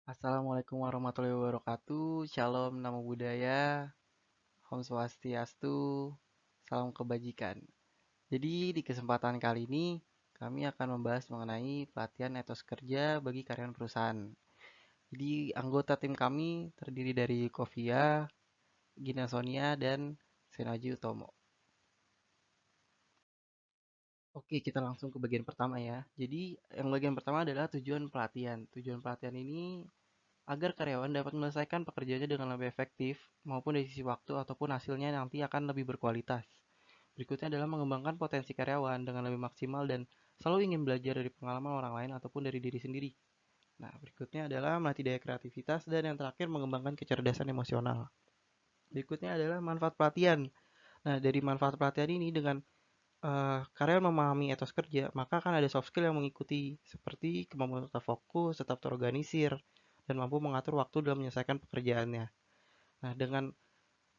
Assalamualaikum warahmatullahi wabarakatuh. Shalom, namo buddhaya, Om Swastiastu, salam kebajikan. Jadi di kesempatan kali ini kami akan membahas mengenai pelatihan etos kerja bagi karyawan perusahaan. Jadi anggota tim kami terdiri dari Kofia, Gina Sonia, dan Senoji Utomo. Oke, kita langsung ke bagian pertama ya. Jadi yang bagian pertama adalah tujuan pelatihan. Tujuan pelatihan ini agar karyawan dapat menyelesaikan pekerjaannya dengan lebih efektif maupun dari sisi waktu ataupun hasilnya nanti akan lebih berkualitas. Berikutnya adalah mengembangkan potensi karyawan dengan lebih maksimal dan selalu ingin belajar dari pengalaman orang lain ataupun dari diri sendiri. Nah, berikutnya adalah melatih daya kreativitas dan yang terakhir mengembangkan kecerdasan emosional. Berikutnya adalah manfaat pelatihan. Nah, dari manfaat pelatihan ini dengan karyawan memahami etos kerja, maka akan ada soft skill yang mengikuti seperti kemampuan tetap fokus, tetap terorganisir, dan mampu mengatur waktu dalam menyelesaikan pekerjaannya. Nah, dengan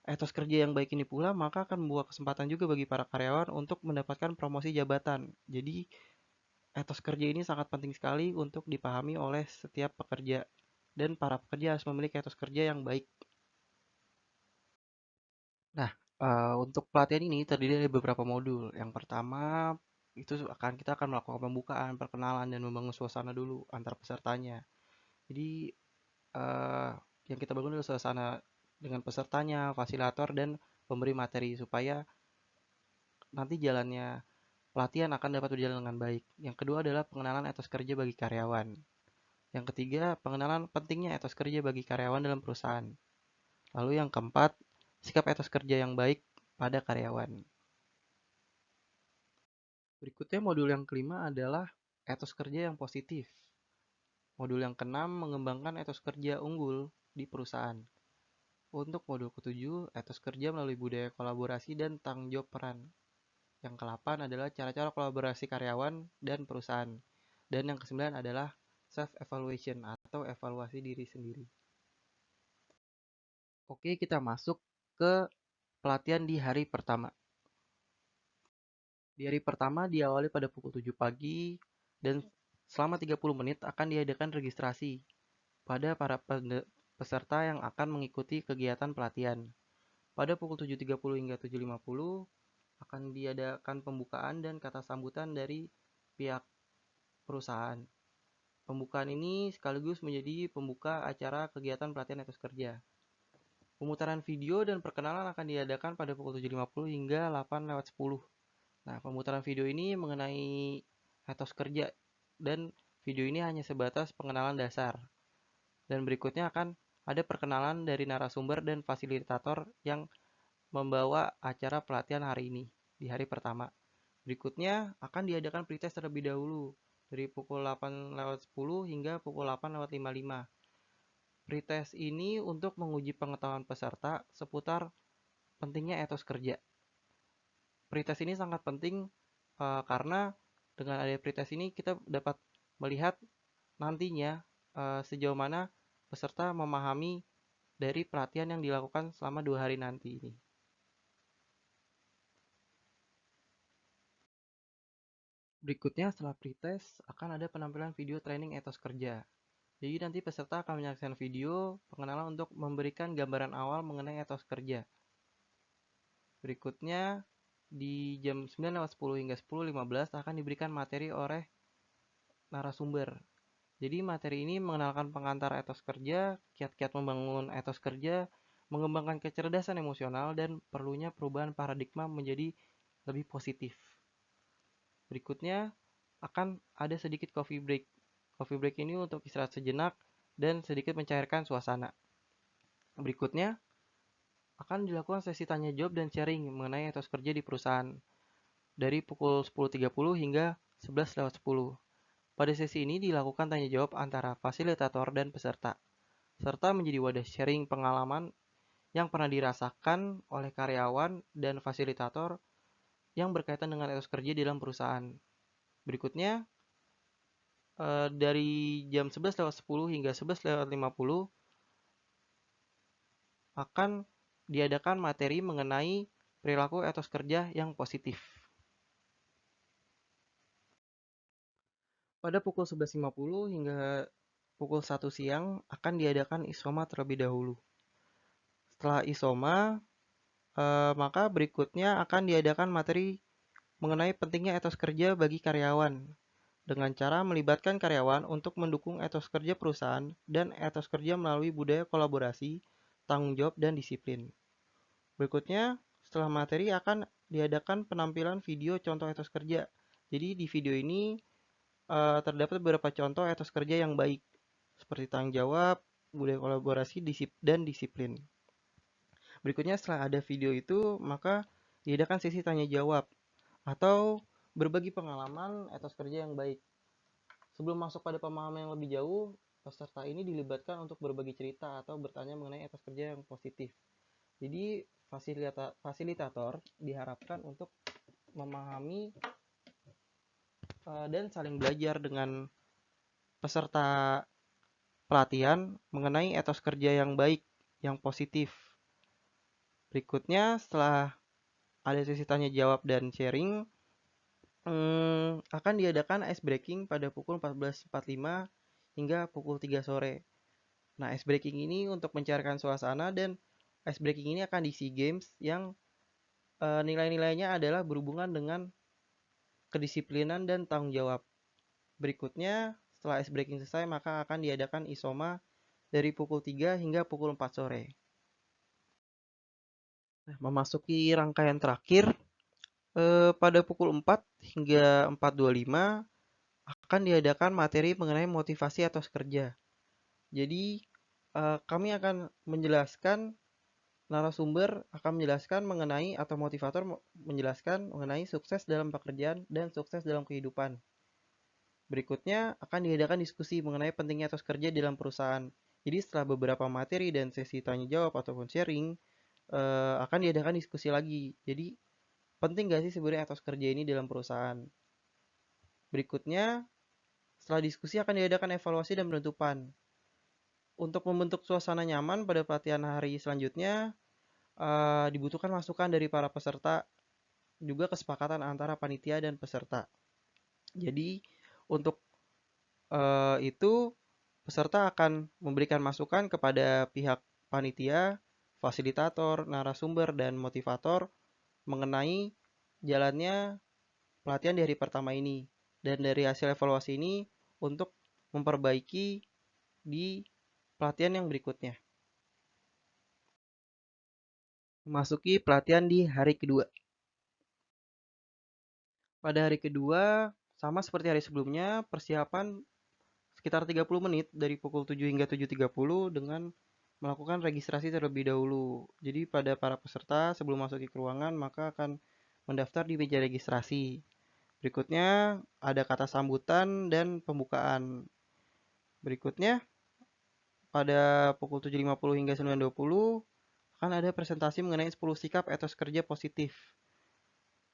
etos kerja yang baik ini pula, maka akan membuka kesempatan juga bagi para karyawan untuk mendapatkan promosi jabatan. Jadi, etos kerja ini sangat penting sekali untuk dipahami oleh setiap pekerja, dan para pekerja harus memiliki etos kerja yang baik. Nah, untuk pelatihan ini terdiri dari beberapa modul. Yang pertama, kita akan melakukan pembukaan, perkenalan, dan membangun suasana dulu antar pesertanya. Jadi, eh, yang kita bangun adalah suasana dengan pesertanya, fasilitator, dan pemberi materi supaya nanti jalannya pelatihan akan dapat berjalan dengan baik. Yang kedua adalah pengenalan etos kerja bagi karyawan. Yang ketiga, pengenalan pentingnya etos kerja bagi karyawan dalam perusahaan. Lalu yang keempat, sikap etos kerja yang baik pada karyawan. Berikutnya modul yang kelima adalah etos kerja yang positif. Modul yang keenam mengembangkan etos kerja unggul di perusahaan. Untuk modul ketujuh, etos kerja melalui budaya kolaborasi dan tanggung jawab peran. Yang ke-8 adalah cara-cara kolaborasi karyawan dan perusahaan. Dan yang ke-9 adalah self-evaluation atau evaluasi diri sendiri. Oke, kita masuk ke pelatihan di hari pertama. Di hari pertama diawali pada pukul 7 pagi dan selama 30 menit akan diadakan registrasi pada para peserta yang akan mengikuti kegiatan pelatihan. Pada pukul 7.30 hingga 7.50 akan diadakan pembukaan dan kata sambutan dari pihak perusahaan. Pembukaan ini sekaligus menjadi pembuka acara kegiatan pelatihan etos kerja. Pemutaran video dan perkenalan akan diadakan pada pukul 7.50 hingga 8.10. Nah, pemutaran video ini mengenai etos kerja dan video ini hanya sebatas pengenalan dasar. Dan berikutnya akan ada perkenalan dari narasumber dan fasilitator yang membawa acara pelatihan hari ini di hari pertama. Berikutnya akan diadakan pretest terlebih dahulu dari pukul 8.10 hingga pukul 8.55. Pretest ini untuk menguji pengetahuan peserta seputar pentingnya etos kerja. Pretest ini sangat penting karena dengan adanya pretest ini kita dapat melihat nantinya sejauh mana peserta memahami dari pelatihan yang dilakukan selama 2 hari nanti ini. Berikutnya setelah pretest akan ada penampilan video training etos kerja. Jadi nanti peserta akan menyaksikan video pengenalan untuk memberikan gambaran awal mengenai etos kerja. Berikutnya di jam 9.10 hingga 10.15 akan diberikan materi oleh narasumber. Jadi materi ini mengenalkan pengantar etos kerja, kiat-kiat membangun etos kerja, mengembangkan kecerdasan emosional, dan perlunya perubahan paradigma menjadi lebih positif. Berikutnya akan ada sedikit coffee break. Coffee break ini untuk istirahat sejenak dan sedikit mencairkan suasana. Berikutnya akan dilakukan sesi tanya jawab dan sharing mengenai etos kerja di perusahaan dari pukul 10.30 hingga 11.10. Pada sesi ini dilakukan tanya jawab antara fasilitator dan peserta, serta menjadi wadah sharing pengalaman yang pernah dirasakan oleh karyawan dan fasilitator yang berkaitan dengan etos kerja di dalam perusahaan. Berikutnya, dari jam 11.10 hingga 11.50 akan diadakan materi mengenai perilaku etos kerja yang positif. Pada pukul 11.50 hingga pukul 1 siang akan diadakan isoma terlebih dahulu. Setelah isoma, maka berikutnya akan diadakan materi mengenai pentingnya etos kerja bagi karyawan dengan cara melibatkan karyawan untuk mendukung etos kerja perusahaan dan etos kerja melalui budaya kolaborasi, tanggung jawab, dan disiplin. Berikutnya, setelah materi akan diadakan penampilan video contoh etos kerja. Jadi di video ini terdapat beberapa contoh etos kerja yang baik, seperti tanggung jawab, budaya kolaborasi, dan disiplin. Berikutnya setelah ada video itu, maka diadakan sesi tanya jawab atau berbagi pengalaman etos kerja yang baik. Sebelum masuk pada pemahaman yang lebih jauh, peserta ini dilibatkan untuk berbagi cerita atau bertanya mengenai etos kerja yang positif. Jadi fasilitator diharapkan untuk memahami dan saling belajar dengan peserta pelatihan mengenai etos kerja yang baik, yang positif. Berikutnya, setelah ada sesi tanya jawab dan sharing, akan diadakan ice breaking pada pukul 14.45 hingga pukul 3 sore. Nah, ice breaking ini untuk mencairkan suasana, dan ice breaking ini akan diisi games yang nilai-nilainya adalah berhubungan dengan kedisiplinan dan tanggung jawab. Berikutnya, setelah ice breaking selesai, maka akan diadakan isoma dari pukul 3 hingga pukul 4 sore. Nah, memasuki rangkaian terakhir, pada pukul 4 hingga 4.25 akan diadakan materi mengenai motivasi etos kerja. Jadi, kami akan menjelaskan, narasumber akan menjelaskan mengenai, atau motivator menjelaskan mengenai sukses dalam pekerjaan dan sukses dalam kehidupan. Berikutnya akan diadakan diskusi mengenai pentingnya etos kerja dalam perusahaan. Jadi setelah beberapa materi dan sesi tanya jawab ataupun sharing, akan diadakan diskusi lagi. Jadi penting gak sih sebenarnya etos kerja ini dalam perusahaan? Berikutnya, setelah diskusi akan diadakan evaluasi dan penutupan. Untuk membentuk suasana nyaman pada pelatihan hari selanjutnya, dibutuhkan masukan dari para peserta, juga kesepakatan antara panitia dan peserta. Jadi untuk itu peserta akan memberikan masukan kepada pihak panitia, fasilitator, narasumber, dan motivator mengenai jalannya pelatihan di hari pertama ini. Dan dari hasil evaluasi ini untuk memperbaiki di pelatihan yang berikutnya. Memasuki pelatihan di hari kedua. Pada hari kedua, sama seperti hari sebelumnya, persiapan sekitar 30 menit dari pukul 7 hingga 7.30 dengan melakukan registrasi terlebih dahulu. Jadi pada para peserta sebelum masuk ke ruangan maka akan mendaftar di meja registrasi. Berikutnya ada kata sambutan dan pembukaan. Berikutnya pada pukul 7.50 hingga 9.20 akan ada presentasi mengenai 10 sikap etos kerja positif.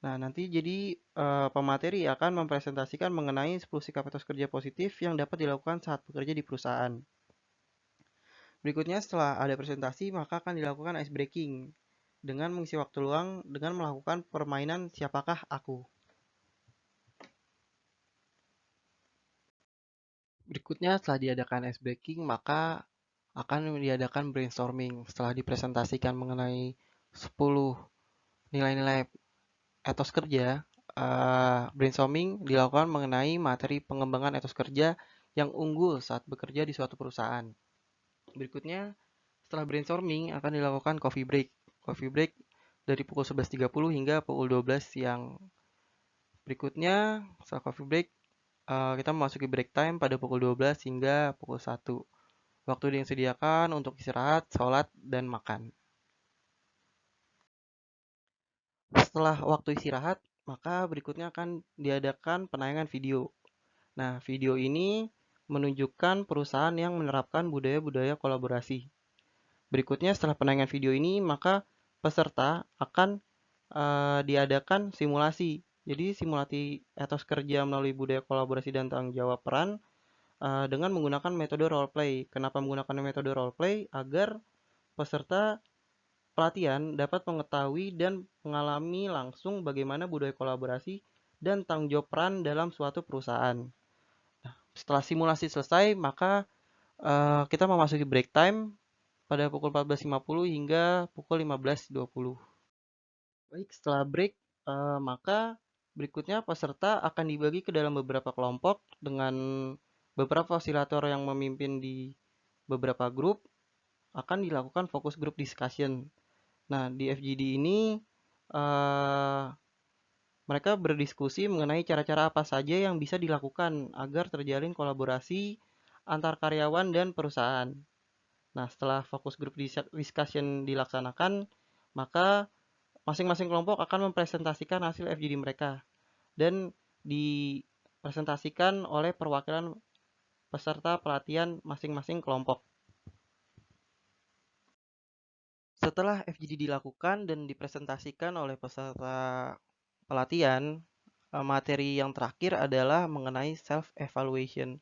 Nah, nanti jadi pemateri akan mempresentasikan mengenai 10 sikap etos kerja positif yang dapat dilakukan saat bekerja di perusahaan. Berikutnya setelah ada presentasi, maka akan dilakukan ice breaking dengan mengisi waktu luang dengan melakukan permainan siapakah aku. Berikutnya setelah diadakan ice breaking, maka akan diadakan brainstorming setelah dipresentasikan mengenai 10 nilai-nilai etos kerja. Brainstorming dilakukan mengenai materi pengembangan etos kerja yang unggul saat bekerja di suatu perusahaan. Berikutnya, setelah brainstorming akan dilakukan coffee break. Coffee break dari pukul 11.30 hingga pukul 12 siang. Berikutnya, setelah coffee break, kita memasuki break time pada pukul 12 hingga pukul 1. Waktu yang disediakan untuk istirahat, sholat, dan makan. Setelah waktu istirahat, maka berikutnya akan diadakan penayangan video. Nah, video ini menunjukkan perusahaan yang menerapkan budaya-budaya kolaborasi. Berikutnya setelah penayangan video ini, maka peserta akan diadakan simulasi. Jadi simulasi etos kerja melalui budaya kolaborasi dan tanggung jawab peran dengan menggunakan metode role play. Kenapa menggunakan metode role play? Agar peserta pelatihan dapat mengetahui dan mengalami langsung bagaimana budaya kolaborasi dan tanggung jawab peran dalam suatu perusahaan. Setelah simulasi selesai, maka Kita memasuki break time pada pukul 14.50 hingga pukul 15.20. Baik, setelah break, maka berikutnya peserta akan dibagi ke dalam beberapa kelompok dengan beberapa fasilitator yang memimpin di beberapa grup. Akan dilakukan fokus group discussion. Nah, di FGD ini eh, mereka berdiskusi mengenai cara-cara apa saja yang bisa dilakukan agar terjalin kolaborasi antar karyawan dan perusahaan. Nah, setelah fokus group discussion dilaksanakan, maka masing-masing kelompok akan mempresentasikan hasil FGD mereka dan dipresentasikan oleh perwakilan peserta pelatihan masing-masing kelompok. Setelah FGD dilakukan dan dipresentasikan oleh peserta pelatihan, materi yang terakhir adalah mengenai self-evaluation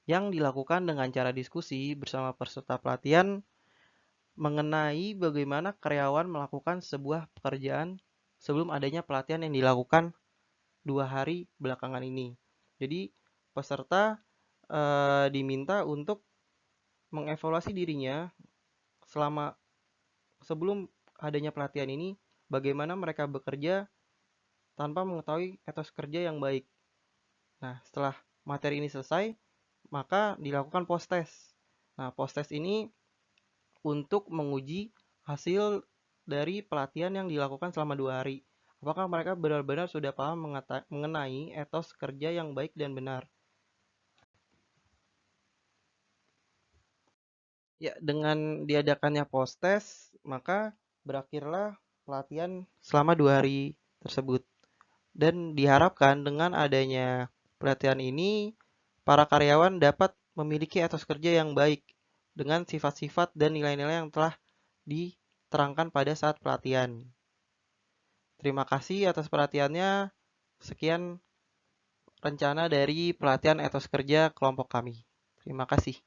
yang dilakukan dengan cara diskusi bersama peserta pelatihan mengenai bagaimana karyawan melakukan sebuah pekerjaan sebelum adanya pelatihan yang dilakukan 2 hari belakangan ini. Jadi peserta diminta untuk mengevaluasi dirinya selama sebelum adanya pelatihan ini, bagaimana mereka bekerja tanpa mengetahui etos kerja yang baik. Nah, setelah materi ini selesai, maka dilakukan post test. Nah, post test ini untuk menguji hasil dari pelatihan yang dilakukan selama 2 hari. Apakah mereka benar-benar sudah paham mengenai etos kerja yang baik dan benar? Ya, dengan diadakannya post test, maka berakhirlah pelatihan selama 2 hari tersebut. Dan diharapkan dengan adanya pelatihan ini, para karyawan dapat memiliki etos kerja yang baik dengan sifat-sifat dan nilai-nilai yang telah diterangkan pada saat pelatihan. Terima kasih atas perhatiannya. Sekian rencana dari pelatihan etos kerja kelompok kami. Terima kasih.